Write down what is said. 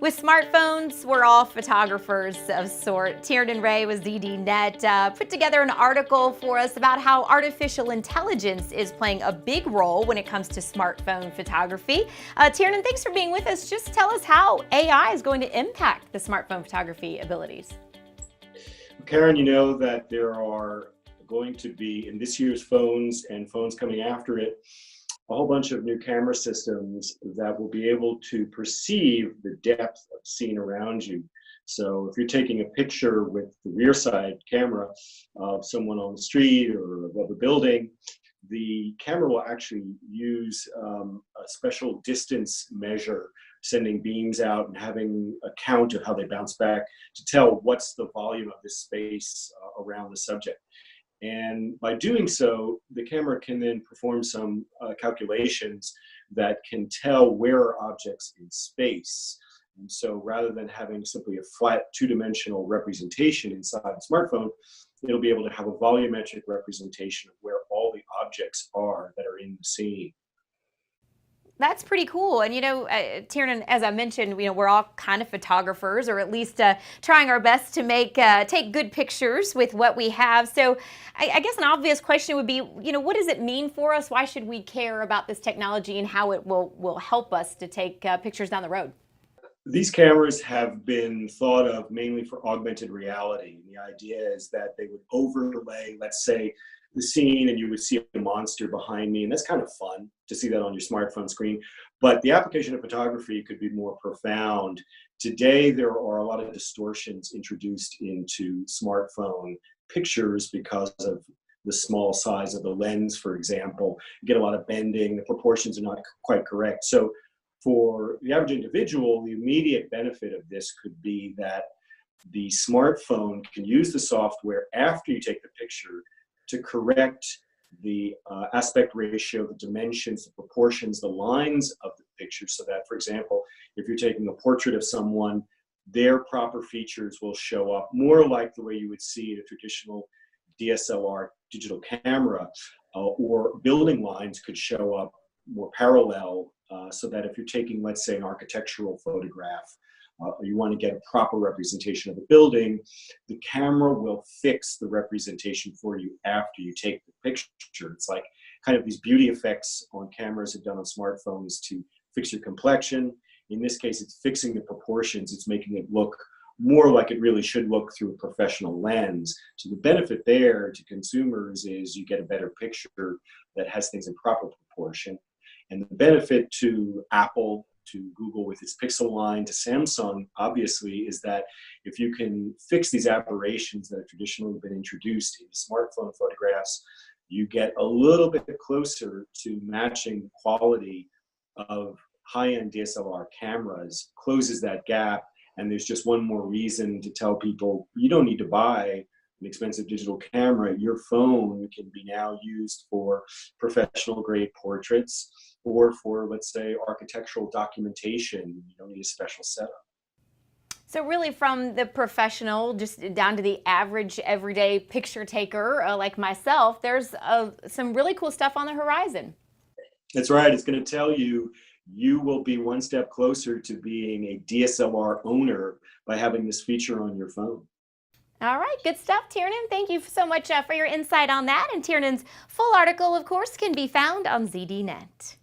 With smartphones, we're all photographers of sort. Tiernan Ray with ZDNet put together an article for us about how artificial intelligence is playing a big role when it comes to smartphone photography. Tiernan, thanks for being with us. Just tell us how AI is going to impact the smartphone photography abilities. Karen, you know that there are going to be, in this year's phones and phones coming after it, a whole bunch of new camera systems that will be able to perceive the depth of scene around you. So if you're taking a picture with the rear side camera of someone on the street or above a building, the camera will actually use a special distance measure, sending beams out and having a count of how they bounce back to tell what's the volume of this space around the subject. And by doing so, the camera can then perform some calculations that can tell where are objects in space. And so rather than having simply a flat two-dimensional representation inside the smartphone, it'll be able to have a volumetric representation of where all the objects are that are in the scene. That's pretty cool. And Tiernan, as I mentioned, we're all kind of photographers, or at least trying our best to take good pictures with what we have. So I guess an obvious question would be, what does it mean for us? Why should we care about this technology and how it will help us to take pictures down the road? These cameras have been thought of mainly for augmented reality. And the idea is that they would overlay, let's say, the scene, and you would see a monster behind me, and that's kind of fun to see that on your smartphone screen. But the application of photography could be more profound. Today, there are a lot of distortions introduced into smartphone pictures because of the small size of the lens, for example. You get a lot of bending, the proportions are not quite correct. So for the average individual, the immediate benefit of this could be that the smartphone can use the software after you take the picture to correct the aspect ratio, the dimensions, the proportions, the lines of the picture, so that, for example, if you're taking a portrait of someone, their proper features will show up more like the way you would see in a traditional DSLR digital camera, or building lines could show up more parallel, so that if you're taking, let's say, an architectural photograph, you want to get a proper representation of the building, the camera will fix the representation for you after you take the picture. It's like kind of these beauty effects on cameras have done on smartphones to fix your complexion. In this case, it's fixing the proportions. It's making it look more like it really should look through a professional lens. So the benefit there to consumers is you get a better picture that has things in proper proportion. And the benefit to Apple, to Google with its Pixel line, to Samsung, obviously, is that if you can fix these aberrations that have traditionally been introduced into smartphone photographs, you get a little bit closer to matching the quality of high-end DSLR cameras, closes that gap, and there's just one more reason to tell people you don't need to buy an expensive digital camera. Your phone can be now used for professional grade portraits or for, let's say, architectural documentation. You don't need a special setup. So really, from the professional just down to the average everyday picture taker like myself, there's some really cool stuff on the horizon. That's right. It's going to tell you you will be one step closer to being a DSLR owner by having this feature on your phone. All right, good stuff, Tiernan. Thank you so much for your insight on that. And Tiernan's full article, of course, can be found on ZDNet.